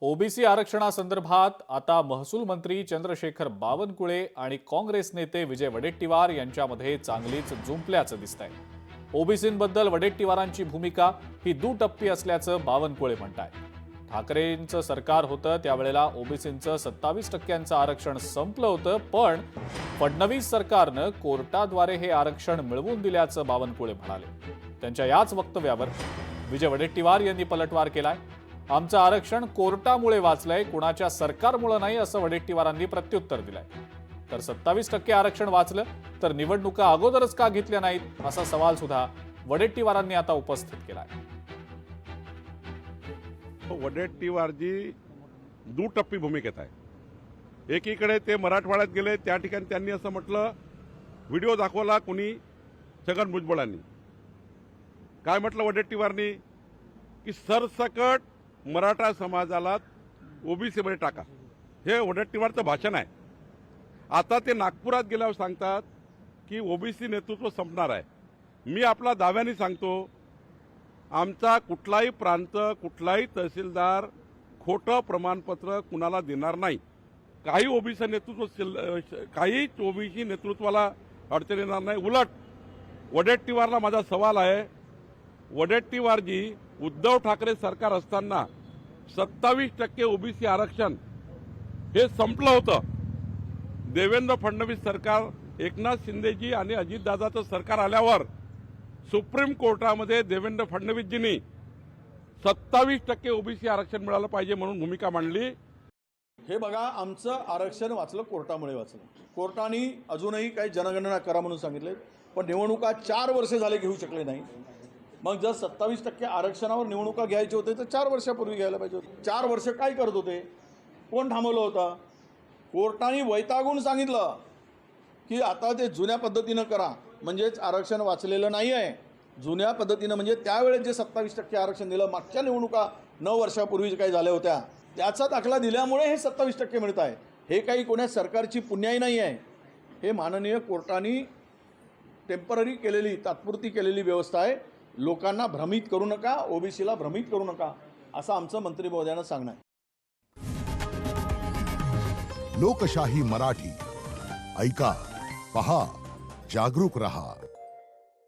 OBC आरक्षणासंदर्भात आता महसूल मंत्री चंद्रशेखर बावनकुळे आणि काँग्रेस नेते विजय वडेट्टीवार यांच्यामध्ये चांगलीच जुंपल्याचं दिसतंय। ओबीसींबद्दल वडेट्टीवारांची भूमिका ही दुटप्पी असल्याचं बावनकुळे म्हणतायत। ठाकरेंचं सरकार होतं त्यावेळेला ओबीसींचं 27% आरक्षण संपलं होतं, पण फडणवीस सरकारनं कोर्टाद्वारे हे आरक्षण मिळवून दिल्याचं बावनकुळे म्हणाले। त्यांच्या याच वक्तव्यावर विजय वडेट्टीवार यांनी पलटवार केलाय। आमचं आरक्षण कोर्टामुळे वाचलंय, कुणाच्या सरकारमुळे नाही, असं वडेट्टीवारांनी प्रत्युत्तर दिलंय। तर 27% आरक्षण वाचलं तर निवडणुका अगोदरच का घेतल्या नाहीत, असा सवाल सुद्धा वडेट्टीवारांनी आता उपस्थित केलाय। वडेट्टीवारजी दुटप्पी भूमिकेत आहे। एकीकडे ते मराठवाड्यात गेले, त्या ठिकाणी त्यांनी असं म्हटलं, व्हिडिओ दाखवला कुणी, छगन भुजबळांनी काय म्हटलं वडेट्टीवारनी की सरसकट मराठा समाजाला ओबीसी मध्ये टाका। हे वडेट्टीवारचं भाषण आहे। आता ते नागपुरात गेल्यावर सांगतात की ओबीसी नेतृत्व संपणार आहे। मी आपला दाव्याने सांगतो, आमचा कुठलाही प्रांत, कुठलाही तहसीलदार खोटं प्रमाणपत्र कुणाला देणार नाही। काही ओबीसी नेतृत्वाला अडचण येणार नाही। उलट वडेट्टीवारला माझा सवाल आहे, वडेट्टीवारजी उद्धव ठाकरे सरकार असताना 27% ओबीसी आरक्षण हे संपलं होतं। देवेंद्र फडणवीस सरकार, एकनाथ शिंदेजी आणि अजितदादाचं सरकार आल्यावर सुप्रीम कोर्टामध्ये देवेंद्र फडणवीसजींनी 27% ओबीसी आरक्षण मिळालं पाहिजे म्हणून भूमिका मांडली। हे बघा, आमचं आरक्षण वाचलं कोर्टामुळे वाचलं। कोर्टाने अजूनही काही जनगणना करा म्हणून सांगितले, पण निवडणुका 4 वर्ष झाले घेऊ शकले नाही। मग जर 27% आरक्षणावर निवडणुका घ्यायचे होते तर 4 वर्षापूर्वी घ्यायला पाहिजे होते। 4 वर्ष काय करत होते? कोण थांबवलं होतं? कोर्टाने वैतागून सांगितलं की आता ते जुन्या पद्धतीनं करा, म्हणजेच आरक्षण वाचलेलं नाही आहे। जुन्या पद्धतीनं म्हणजे त्यावेळेस जे 27% आरक्षण दिलं, मागच्या निवडणुका 9 वर्षापूर्वी काही झाल्या होत्या, त्याचा दाखला दिल्यामुळे हे 27% मिळत आहे। हे काही कोणा सरकारची पुण्याई नाही आहे। हे माननीय कोर्टाने टेम्पररी केलेली, तात्पुरती केलेली व्यवस्था आहे। लोकांना भ्रमित करू नका, ओबीसीला भ्रमित करू नका, असं आमचं मंत्री महोदयांना सांगणं आहे। लोकशाही मराठी ऐका, पहा, जागरूक रहा।